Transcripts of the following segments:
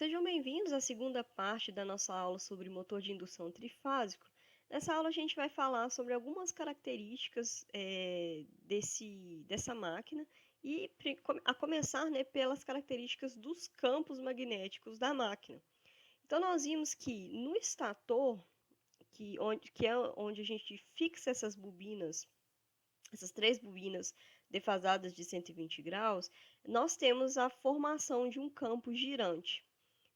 Sejam bem-vindos à segunda parte da nossa aula sobre motor de indução trifásico. Nessa aula a gente vai falar sobre algumas características dessa máquina e a começar, né, pelas características dos campos magnéticos da máquina. Então nós vimos que no estator, que é onde a gente fixa essas bobinas, essas três bobinas defasadas de 120 graus, nós temos a formação de um campo girante,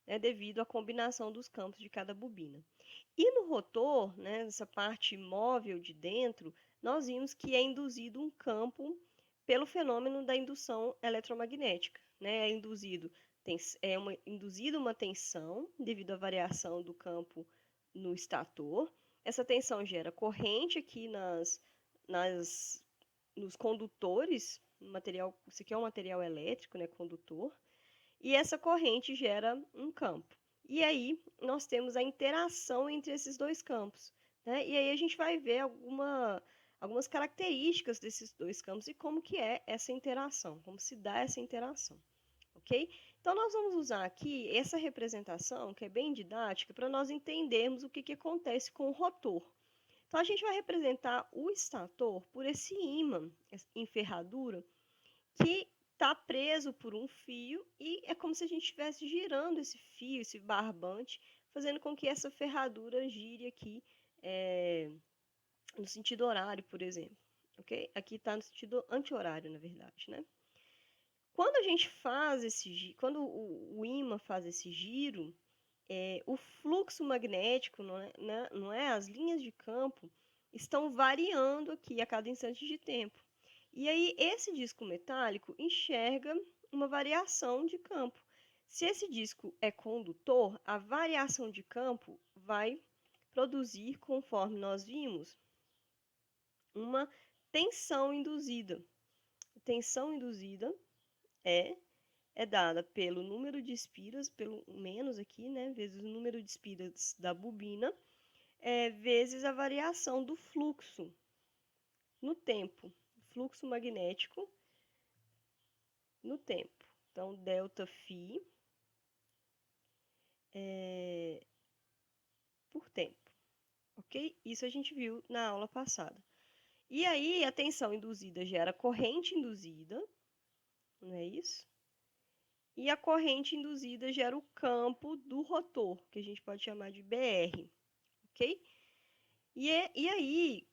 né, devido à combinação dos campos de cada bobina. E no rotor, né, nessa parte móvel de dentro, nós vimos que é induzido um campo pelo fenômeno da indução eletromagnética. Né? Induzida uma tensão devido à variação do campo no estator. Essa tensão gera corrente aqui nos condutores. Isso aqui é um material elétrico, né, condutor, e essa corrente gera um campo. E aí nós temos a interação entre esses dois campos, né? E aí a gente vai ver algumas características desses dois campos e como que é essa interação, como se dá essa interação, ok? Então nós vamos usar aqui essa representação, que é bem didática, para nós entendermos o que acontece com o rotor. Então a gente vai representar o estator por esse ímã em ferradura que está preso por um fio e é como se a gente estivesse girando esse fio, esse barbante, fazendo com que essa ferradura gire aqui no sentido horário, por exemplo. Ok? Aqui está no sentido anti-horário, na verdade, né? Quando a gente faz quando o ímã faz esse giro, o fluxo magnético, não é? As linhas de campo estão variando aqui a cada instante de tempo. E aí, esse disco metálico enxerga uma variação de campo. Se esse disco é condutor, a variação de campo vai produzir, conforme nós vimos, uma tensão induzida. A tensão induzida é dada pelo número de espiras, pelo menos aqui, né, vezes o número de espiras da bobina, vezes a variação do fluxo no tempo, fluxo magnético no tempo. Então, delta φ por tempo, ok? Isso a gente viu na aula passada. E aí, a tensão induzida gera corrente induzida, não é isso? E a corrente induzida gera o campo do rotor, que a gente pode chamar de BR, ok? E aí,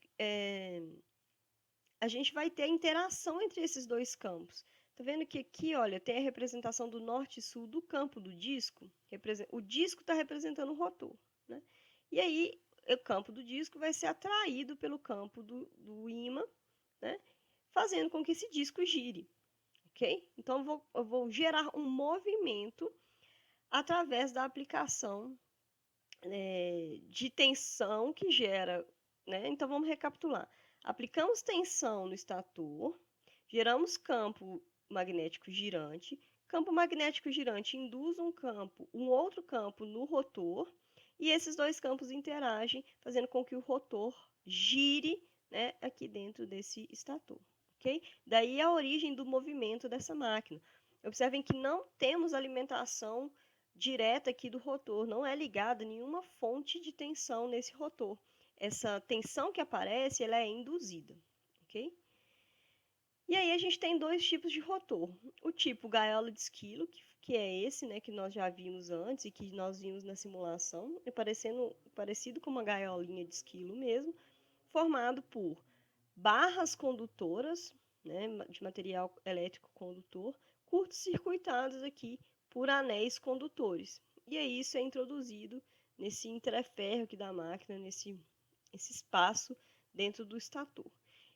a gente vai ter a interação entre esses dois campos. Tá vendo que aqui, olha, tem a representação do norte e sul do campo do disco. O disco está representando o rotor, né? E aí, o campo do disco vai ser atraído pelo campo do ímã, né? Fazendo com que esse disco gire, ok? Então, eu vou gerar um movimento através da aplicação de tensão que gera, né? Então, vamos recapitular. Aplicamos tensão no estator, geramos campo magnético girante. Campo magnético girante induz um outro campo no rotor, e esses dois campos interagem, fazendo com que o rotor gire, né, aqui dentro desse estator, ok? Daí a origem do movimento dessa máquina. Observem que não temos alimentação direta aqui do rotor, não é ligada nenhuma fonte de tensão nesse rotor. Essa tensão que aparece, ela é induzida, ok? E aí a gente tem dois tipos de rotor. O tipo gaiola de esquilo, que é esse, né, que nós já vimos antes e que nós vimos na simulação, parecido com uma gaiolinha de esquilo mesmo, formado por barras condutoras, né, de material elétrico condutor, curto-circuitados aqui por anéis condutores. E aí isso é introduzido nesse intraferro aqui da máquina, nesse espaço dentro do estator.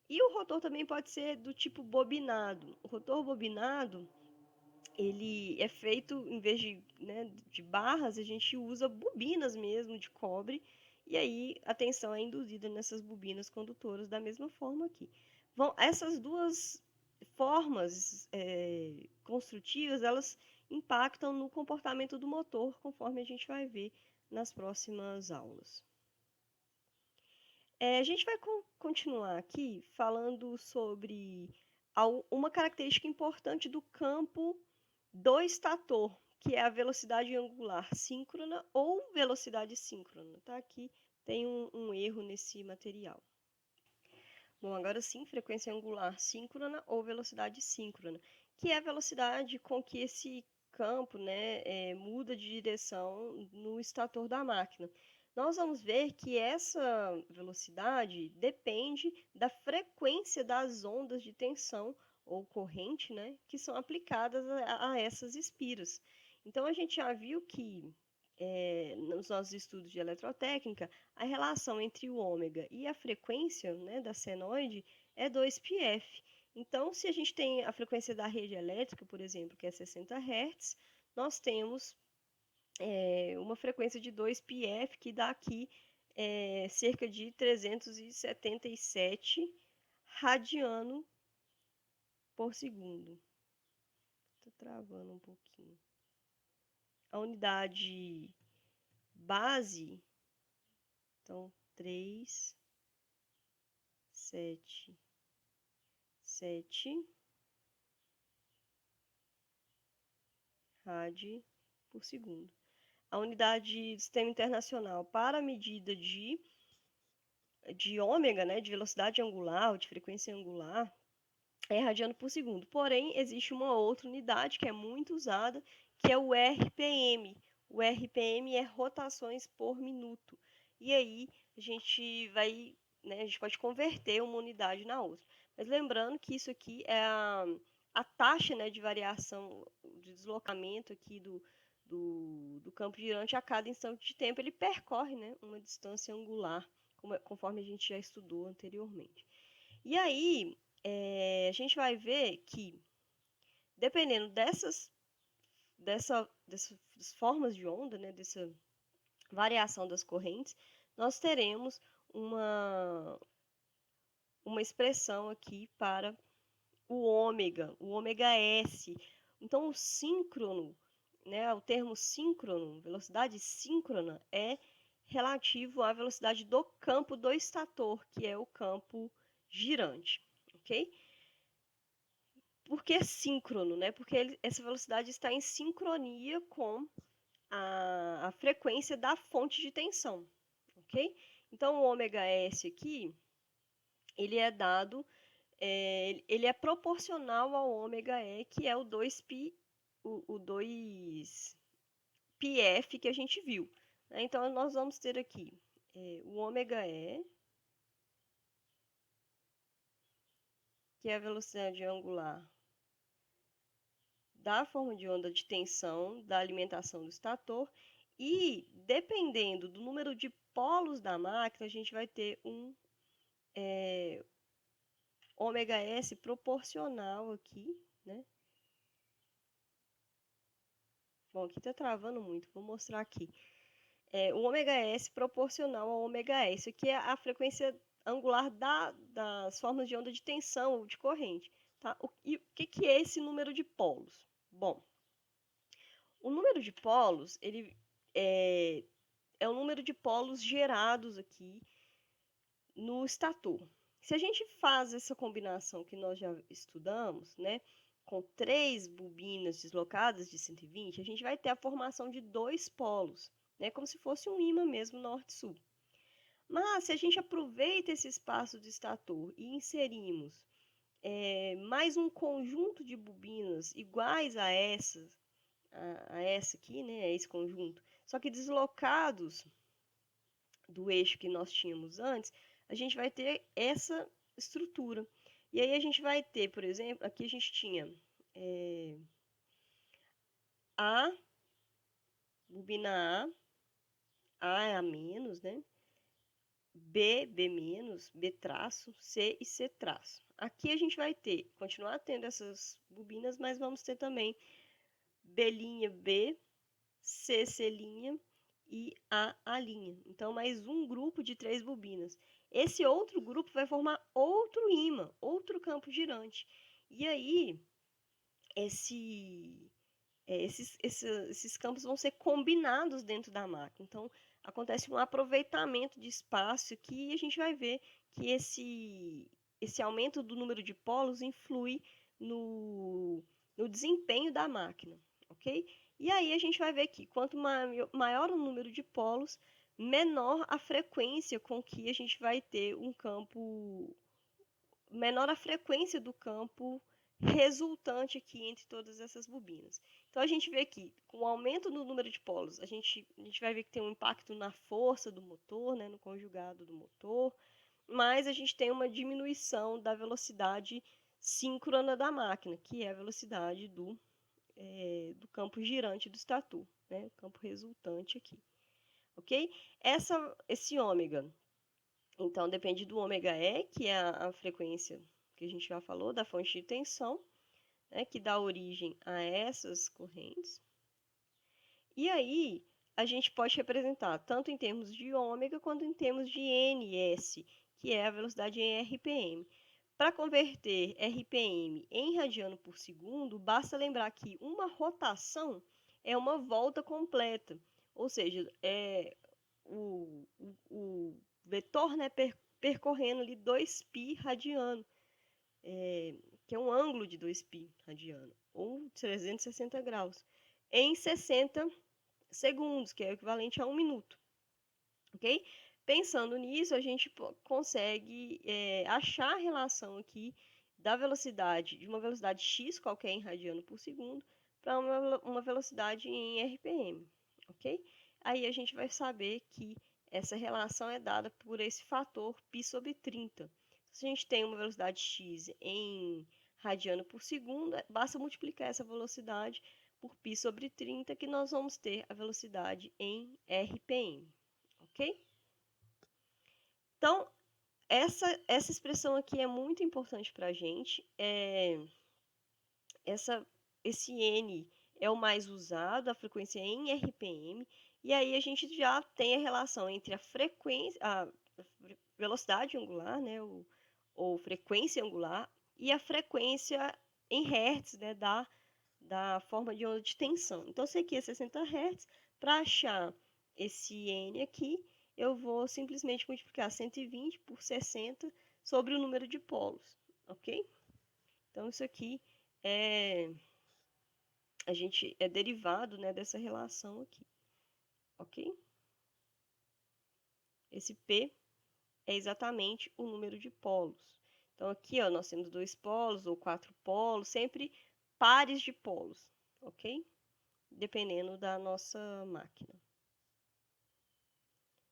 E o rotor também pode ser do tipo bobinado. O rotor bobinado, ele é feito, em vez de barras, a gente usa bobinas mesmo de cobre, e aí a tensão é induzida nessas bobinas condutoras da mesma forma aqui. Essas duas formas construtivas, elas impactam no comportamento do motor, conforme a gente vai ver nas próximas aulas. A gente vai continuar aqui falando sobre uma característica importante do campo do estator, que é a velocidade angular síncrona ou velocidade síncrona, tá? Aqui tem um erro nesse material. Bom, agora sim, frequência angular síncrona ou velocidade síncrona, que é a velocidade com que esse campo, né, muda de direção no estator da máquina. Nós vamos ver que essa velocidade depende da frequência das ondas de tensão ou corrente, né, que são aplicadas a essas espiras. Então, a gente já viu que nos nossos estudos de eletrotécnica, a relação entre o ômega e a frequência, né, da senoide é 2πf. Então, se a gente tem a frequência da rede elétrica, por exemplo, que é 60 Hz, nós temos uma frequência de 2πf, que dá aqui cerca de 377 radiano por segundo. Estou travando um pouquinho. A unidade base, então, 3, 7, 7 rad por segundo. A unidade do Sistema Internacional para a medida de ômega, né, de velocidade angular ou de frequência angular, é radiano por segundo. Porém, existe uma outra unidade que é muito usada, que é o RPM. O RPM é rotações por minuto. E aí a gente vai, né, a gente pode converter uma unidade na outra. Mas lembrando que isso aqui é a taxa, né, de variação, de deslocamento aqui do campo girante a cada instante de tempo. Ele percorre, né, uma distância angular, conforme a gente já estudou anteriormente. E aí, a gente vai ver que, dependendo dessas formas de onda, né, dessa variação das correntes, nós teremos uma expressão aqui para o ômega S. Então, o síncrono, né, o termo síncrono, velocidade síncrona, é relativo à velocidade do campo do estator, que é o campo girante, ok? Por que síncrono, né? Porque essa velocidade está em sincronia com a frequência da fonte de tensão, ok? Então, o ômega S aqui, ele é dado, ele é proporcional ao ômega E, que é o 2π, o 2πf que a gente viu. Né? Então, nós vamos ter aqui o ômega E, que é a velocidade angular da forma de onda de tensão da alimentação do estator, e dependendo do número de polos da máquina, a gente vai ter um ômega S proporcional aqui, né? Bom, aqui tá travando muito, vou mostrar aqui. O ômega S proporcional ao ômega S, que é a frequência angular das formas de onda de tensão ou de corrente. Tá? E o que é esse número de polos? Bom, o número de polos, ele é o número de polos gerados aqui no estator. Se a gente faz essa combinação que nós já estudamos, né, com 3 bobinas deslocadas de 120, a gente vai ter a formação de 2 polos, né, como se fosse um ímã mesmo norte-sul. Mas se a gente aproveita esse espaço do estator e inserimos mais um conjunto de bobinas iguais a essa aqui, né, a esse conjunto, só que deslocados do eixo que nós tínhamos antes, a gente vai ter essa estrutura. E aí a gente vai ter, por exemplo, aqui a gente tinha A, bobina A é a menos, né? B, B menos, B traço, C e C traço. Aqui a gente vai ter, continuar tendo essas bobinas, mas vamos ter também B', B, C, C' e A'. Então, mais um grupo de 3 bobinas. Esse outro grupo vai formar outro ímã, outro campo girante. E aí, esses campos vão ser combinados dentro da máquina. Então, acontece um aproveitamento de espaço aqui e a gente vai ver que esse aumento do número de polos influi no desempenho da máquina, ok? E aí a gente vai ver que quanto maior o número de polos, menor a frequência com que a gente vai ter um campo, menor a frequência do campo resultante aqui entre todas essas bobinas. Então a gente vê que com o aumento do número de polos, a gente vai ver que tem um impacto na força do motor, né, no conjugado do motor, mas a gente tem uma diminuição da velocidade síncrona da máquina, que é a velocidade do campo girante do estator, né, o campo resultante aqui, ok? Esse ômega, então, depende do ômega E, que é a frequência que a gente já falou, da fonte de tensão, né, que dá origem a essas correntes. E aí, a gente pode representar tanto em termos de ômega quanto em termos de ns, que é a velocidade em RPM. Para converter RPM em radiano por segundo, basta lembrar que uma rotação é uma volta completa, ou seja, o vetor, né, percorrendo ali 2π radiano, que é um ângulo de 2π radiano, ou 360 graus, em 60 segundos, que é o equivalente a 1 minuto, ok? Pensando nisso, a gente consegue achar a relação aqui da velocidade, de uma velocidade x, qualquer em radiano por segundo, para uma velocidade em RPM, ok? Aí a gente vai saber que essa relação é dada por esse fator π/30. Se a gente tem uma velocidade x em radiano por segundo, basta multiplicar essa velocidade por π/30, que nós vamos ter a velocidade em RPM, ok? Então, essa expressão aqui é muito importante para a gente. Esse N é o mais usado, a frequência em RPM, e aí a gente já tem a relação entre a frequência, a velocidade angular, né, ou frequência angular, e a frequência em Hertz, né, da forma de onda de tensão. Então, se aqui é 60 Hz, para achar esse N aqui, eu vou simplesmente multiplicar 120 por 60 sobre o número de polos, ok? Então, isso aqui a gente é derivado, né, dessa relação aqui, ok? Esse P é exatamente o número de polos. Então, aqui ó, nós temos 2 polos ou 4 polos, sempre pares de polos, ok? Dependendo da nossa máquina.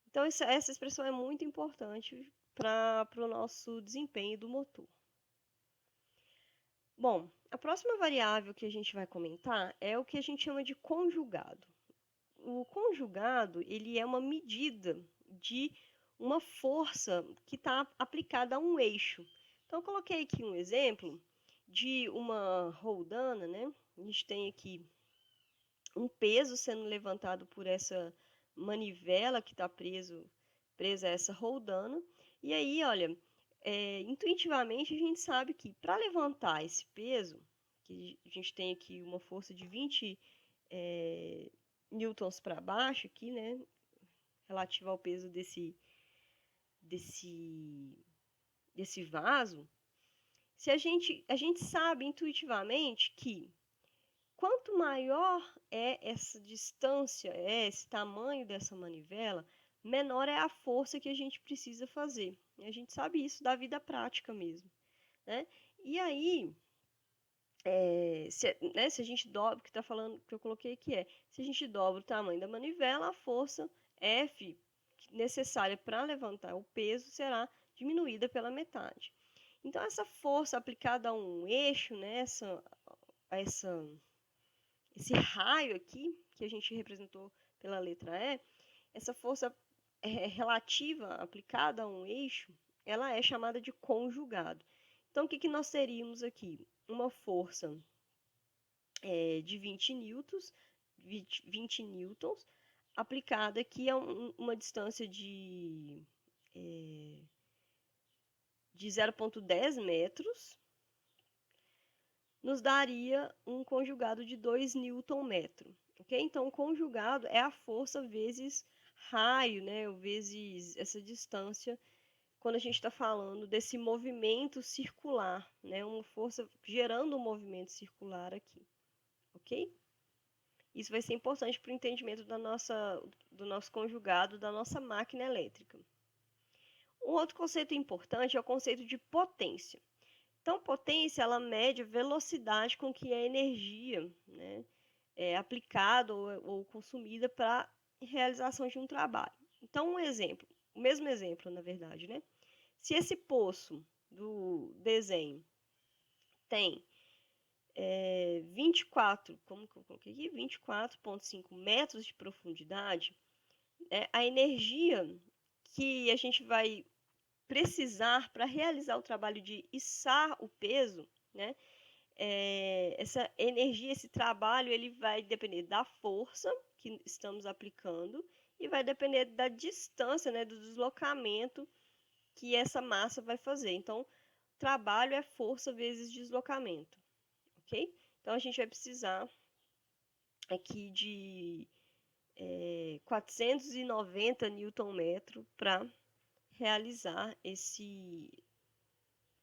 Então, essa expressão é muito importante para o nosso desempenho do motor. Bom, a próxima variável que a gente vai comentar é o que a gente chama de conjugado. O conjugado, ele é uma medida de uma força que está aplicada a um eixo. Então, eu coloquei aqui um exemplo de uma roldana, né? A gente tem aqui um peso sendo levantado por essa manivela que está presa a essa roldana. E aí, olha, intuitivamente a gente sabe que para levantar esse peso, que a gente tem aqui uma força de 20 newtons para baixo aqui, né, relativo ao peso desse vaso, se a gente sabe intuitivamente que quanto maior é essa distância, esse tamanho dessa manivela, menor é a força que a gente precisa fazer. E a gente sabe isso da vida prática mesmo, né? E aí, se a gente dobra, o que está falando, que eu coloquei aqui se a gente dobra o tamanho da manivela, a força F necessária para levantar o peso será diminuída pela metade. Então, essa força aplicada a um eixo, né, esse raio aqui, que a gente representou pela letra E, essa força relativa aplicada a um eixo, ela é chamada de conjugado. Então, o que nós teríamos aqui? Uma força de 20 newtons, aplicada aqui a uma distância de 0,10 metros, nos daria um conjugado de 2 Nm. Okay? Então, o conjugado é a força vezes raio, né, ou vezes essa distância, quando a gente está falando desse movimento circular, né, uma força gerando um movimento circular aqui, ok? Isso vai ser importante para o entendimento do nosso conjugado, da nossa máquina elétrica. Um outro conceito importante é o conceito de potência. Então, potência, ela mede a velocidade com que a energia, né, é aplicada ou consumida para realização de um trabalho. Então, um exemplo, o mesmo exemplo, na verdade, né? Se esse poço do desenho tem 24, como que eu coloquei aqui? 24,5 metros de profundidade, a energia que a gente vai precisar para realizar o trabalho de içar o peso, né? Essa energia, esse trabalho, ele vai depender da força que estamos aplicando e vai depender da distância, né, do deslocamento que essa massa vai fazer. Então, trabalho é força vezes deslocamento, ok? Então, a gente vai precisar aqui de 490 Nm para realizar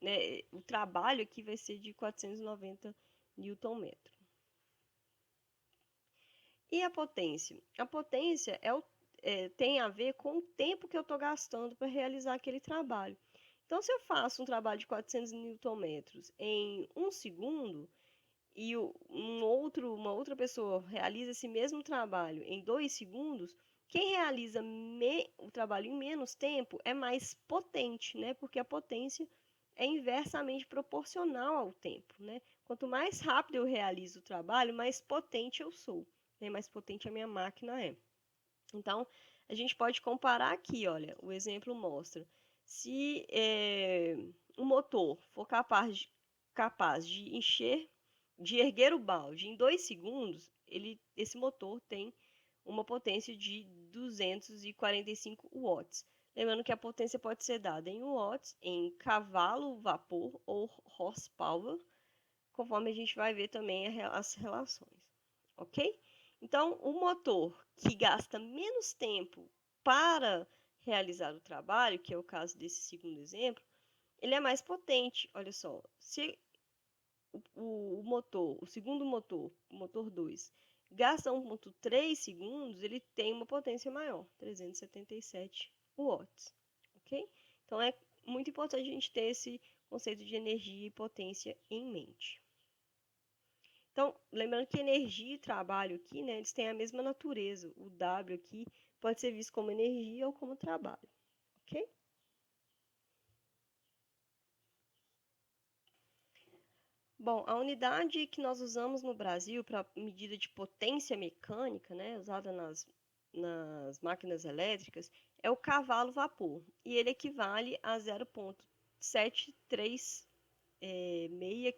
né, o trabalho aqui vai ser de 490 Nm. E a potência? A potência tem a ver com o tempo que eu estou gastando para realizar aquele trabalho. Então, se eu faço um trabalho de 400 Nm em 1 segundo e uma outra pessoa realiza esse mesmo trabalho em 2 segundos, quem realiza o trabalho em menos tempo é mais potente, né? Porque a potência é inversamente proporcional ao tempo, né? Quanto mais rápido eu realizo o trabalho, mais potente eu sou, né? Mais potente a minha máquina é. Então, a gente pode comparar aqui, olha, o exemplo mostra. Se o motor for capaz de erguer o balde em 2 segundos, esse motor tem uma potência de 245 watts. Lembrando que a potência pode ser dada em watts, em cavalo, vapor ou horsepower, conforme a gente vai ver também as relações, ok? Então, o motor que gasta menos tempo para realizar o trabalho, que é o caso desse segundo exemplo, ele é mais potente. Olha só, se o segundo motor, o motor 2, gasta 1,3 segundos, ele tem uma potência maior, 377 watts, ok? Então, é muito importante a gente ter esse conceito de energia e potência em mente. Então, lembrando que energia e trabalho aqui, né, eles têm a mesma natureza. O W aqui pode ser visto como energia ou como trabalho, ok? Bom, a unidade que nós usamos no Brasil para medida de potência mecânica, né, usada nas máquinas elétricas, é o cavalo-vapor. E ele equivale a 0,736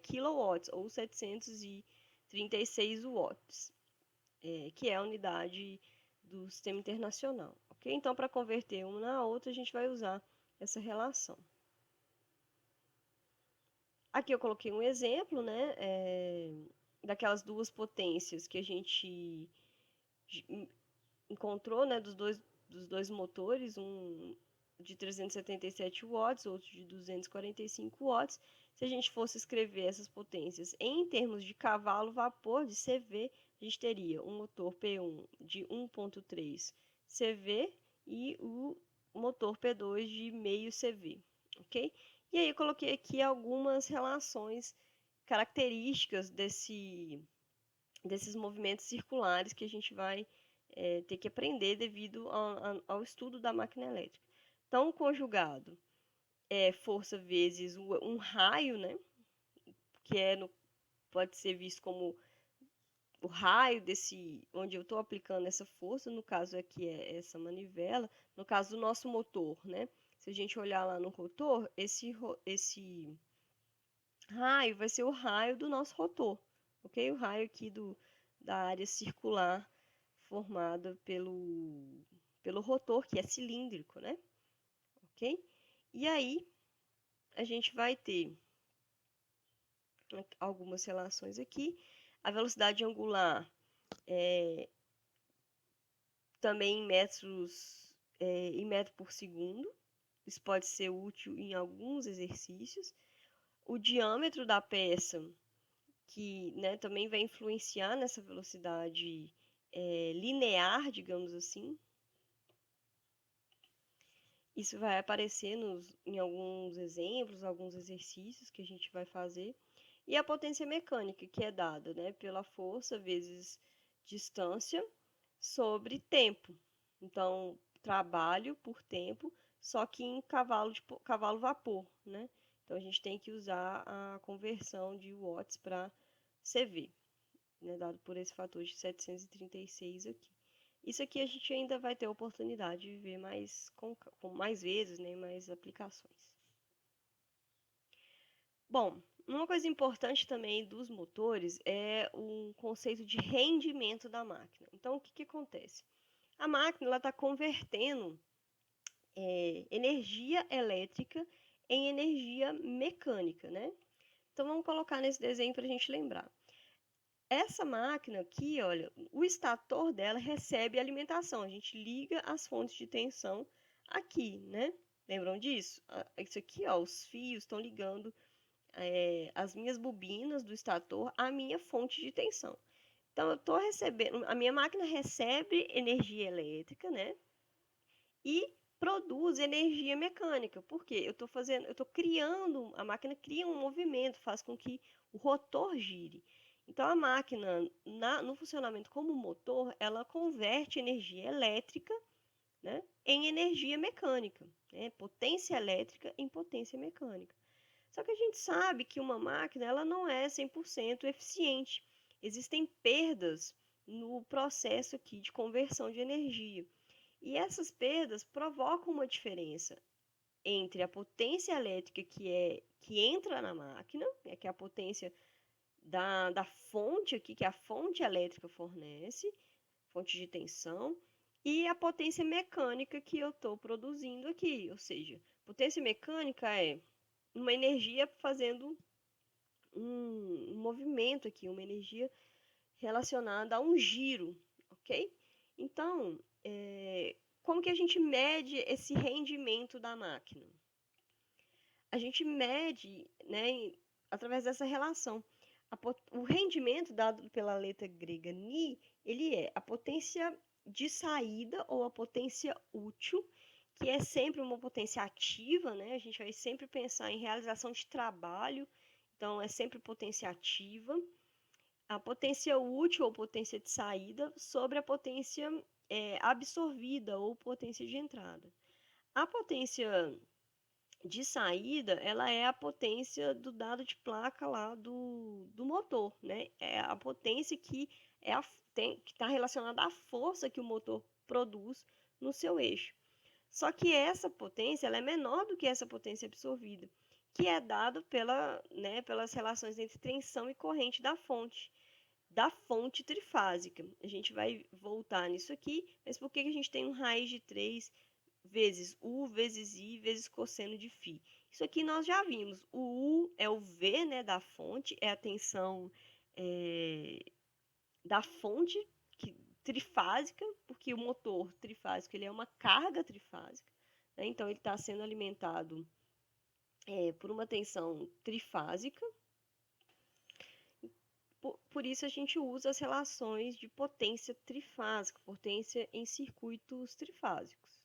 kW, ou 736 watts, que é a unidade do sistema internacional. Ok? Então, para converter uma na outra, a gente vai usar essa relação. Aqui eu coloquei um exemplo, né, daquelas duas potências que a gente encontrou, né, dos dois motores, um de 377 watts, outro de 245 watts. Se a gente fosse escrever essas potências em termos de cavalo-vapor, de CV, a gente teria um motor P1 de 1,3 CV e o motor P2 de meio CV, ok? E aí eu coloquei aqui algumas relações características desses movimentos circulares que a gente vai ter que aprender devido ao estudo da máquina elétrica. Então, o conjugado é força vezes um raio, né? Que pode ser visto como o raio onde eu estou aplicando essa força, no caso aqui é essa manivela, no caso do nosso motor, né? Se a gente olhar lá no rotor, esse raio vai ser o raio do nosso rotor, ok? O raio aqui da área circular formada pelo rotor, que é cilíndrico, né? Ok? E aí, a gente vai ter algumas relações aqui. A velocidade angular também em metro por segundo. Isso pode ser útil em alguns exercícios. O diâmetro da peça, que, né, também vai influenciar nessa velocidade linear, digamos assim. Isso vai aparecer em alguns exemplos, alguns exercícios que a gente vai fazer. E a potência mecânica, que é dada, né, pela força vezes distância sobre tempo. Então, trabalho por tempo, só que em cavalo vapor, né? Então, a gente tem que usar a conversão de watts para CV, né, dado por esse fator de 736 aqui. Isso aqui a gente ainda vai ter a oportunidade de ver mais com mais vezes, né, mais aplicações. Bom, uma coisa importante também dos motores é o conceito de rendimento da máquina. Então, o que acontece? A máquina está convertendo energia elétrica em energia mecânica, né? Então, vamos colocar nesse desenho para a gente lembrar. Essa máquina aqui, olha, o estator dela recebe alimentação. A gente liga as fontes de tensão aqui, né? Lembram disso? Isso aqui, ó, os fios estão ligando as minhas bobinas do estator à minha fonte de tensão. Então, eu estou recebendo, a minha máquina recebe energia elétrica, né? E produz energia mecânica. Por quê? Eu estou criando, a máquina cria um movimento, faz com que o rotor gire. Então, a máquina, no funcionamento como motor, ela converte energia elétrica, né, em energia mecânica, né, potência elétrica em potência mecânica. Só que a gente sabe que uma máquina ela não é 100% eficiente. Existem perdas no processo aqui de conversão de energia. E essas perdas provocam uma diferença entre a potência elétrica que entra na máquina, né, que é a potência da fonte aqui, que a fonte elétrica fornece, fonte de tensão, e a potência mecânica que eu estou produzindo aqui. Ou seja, potência mecânica é uma energia fazendo um movimento aqui, uma energia relacionada a um giro, ok? Então, como que a gente mede esse rendimento da máquina? A gente mede, né, através dessa relação. O rendimento dado pela letra grega ni, ele é a potência de saída ou a potência útil, que é sempre uma potência ativa, né? A gente vai sempre pensar em realização de trabalho, então é sempre potência ativa. A potência útil ou potência de saída sobre a potência absorvida ou potência de entrada. A potência de saída, ela é a potência do dado de placa lá do motor, né? É a potência que está relacionada à força que o motor produz no seu eixo. Só que essa potência ela é menor do que essa potência absorvida, que é dada pelas relações entre tensão e corrente da fonte trifásica. A gente vai voltar nisso aqui, mas por que a gente tem um raiz de 3 vezes U vezes I vezes cosseno de φ? Isso aqui nós já vimos. O U é o V, né, da fonte, é a tensão da fonte trifásica, porque o motor trifásico ele é uma carga trifásica, né? Então ele está sendo alimentado por uma tensão trifásica. Por isso a gente usa as relações de potência trifásica, potência em circuitos trifásicos.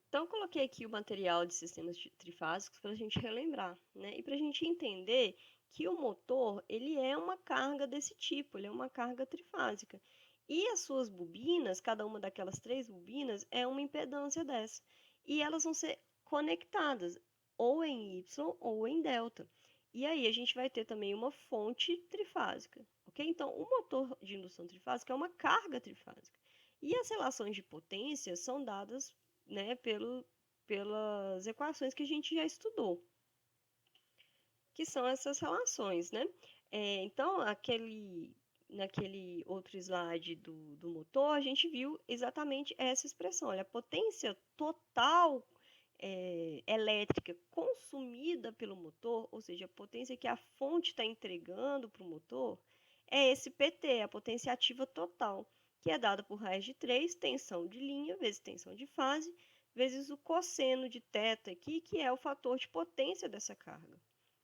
Então, eu coloquei aqui o material de sistemas trifásicos para a gente relembrar, né? E para a gente entender que o motor ele é uma carga desse tipo, ele é uma carga trifásica. E as suas bobinas, cada uma daquelas 3 bobinas, é uma impedância dessa. E elas vão ser conectadas ou em Y ou em delta. E aí a gente vai ter também uma fonte trifásica, ok? Então, o motor de indução trifásica é uma carga trifásica. E as relações de potência são dadas, né, pelas equações que a gente já estudou, que são essas relações, né? Então, naquele outro slide do motor, a gente viu exatamente essa expressão. Olha, a potência total elétrica consumida pelo motor, ou seja, a potência que a fonte está entregando para o motor, é esse PT, a potência ativa total, que é dada por raiz de 3, tensão de linha vezes tensão de fase, vezes o cosseno de θ aqui, que é o fator de potência dessa carga.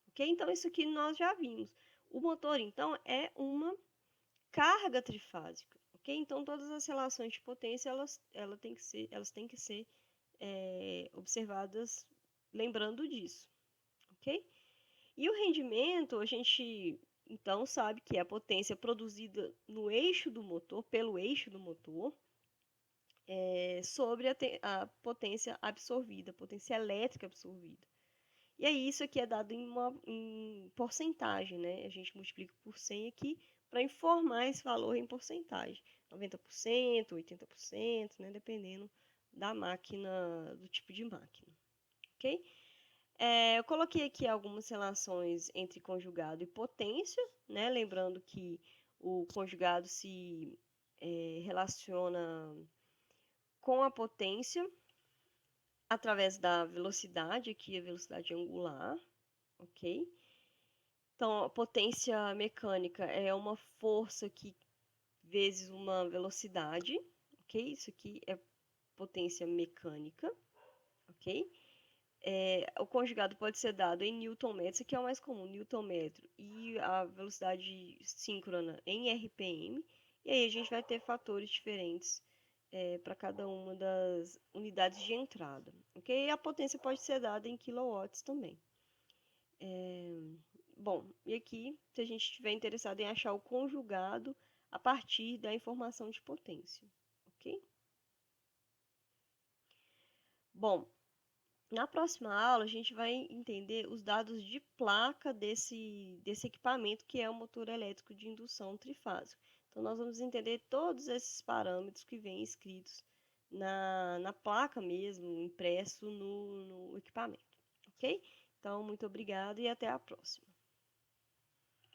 Ok? Então, isso aqui nós já vimos. O motor, então, é uma carga trifásica, ok? Então, todas as relações de potência, elas têm que ser observadas lembrando disso, ok? E o rendimento, a gente então sabe que é a potência produzida no eixo do motor, pelo eixo do motor, sobre a potência absorvida, a potência elétrica absorvida. E aí isso aqui é dado em porcentagem, né? A gente multiplica por 100 aqui para informar esse valor em porcentagem. 90%, 80%, né? Dependendo da máquina, do tipo de máquina, ok? Eu coloquei aqui algumas relações entre conjugado e potência, né? Lembrando que o conjugado se relaciona com a potência através da velocidade, aqui a velocidade angular, ok? Então, a potência mecânica é uma força que vezes uma velocidade, ok? Isso aqui é potência mecânica, ok? O conjugado pode ser dado em newton-metro, isso aqui é o mais comum, newton-metro, e a velocidade síncrona em RPM, e aí a gente vai ter fatores diferentes para cada uma das unidades de entrada, ok? E a potência pode ser dada em quilowatts também. Bom, e aqui, se a gente estiver interessado em achar o conjugado a partir da informação de potência, ok? Bom, na próxima aula, a gente vai entender os dados de placa desse equipamento, que é o motor elétrico de indução trifásico. Então, nós vamos entender todos esses parâmetros que vêm escritos na placa mesmo, impresso no equipamento, ok? Então, muito obrigado e até a próxima.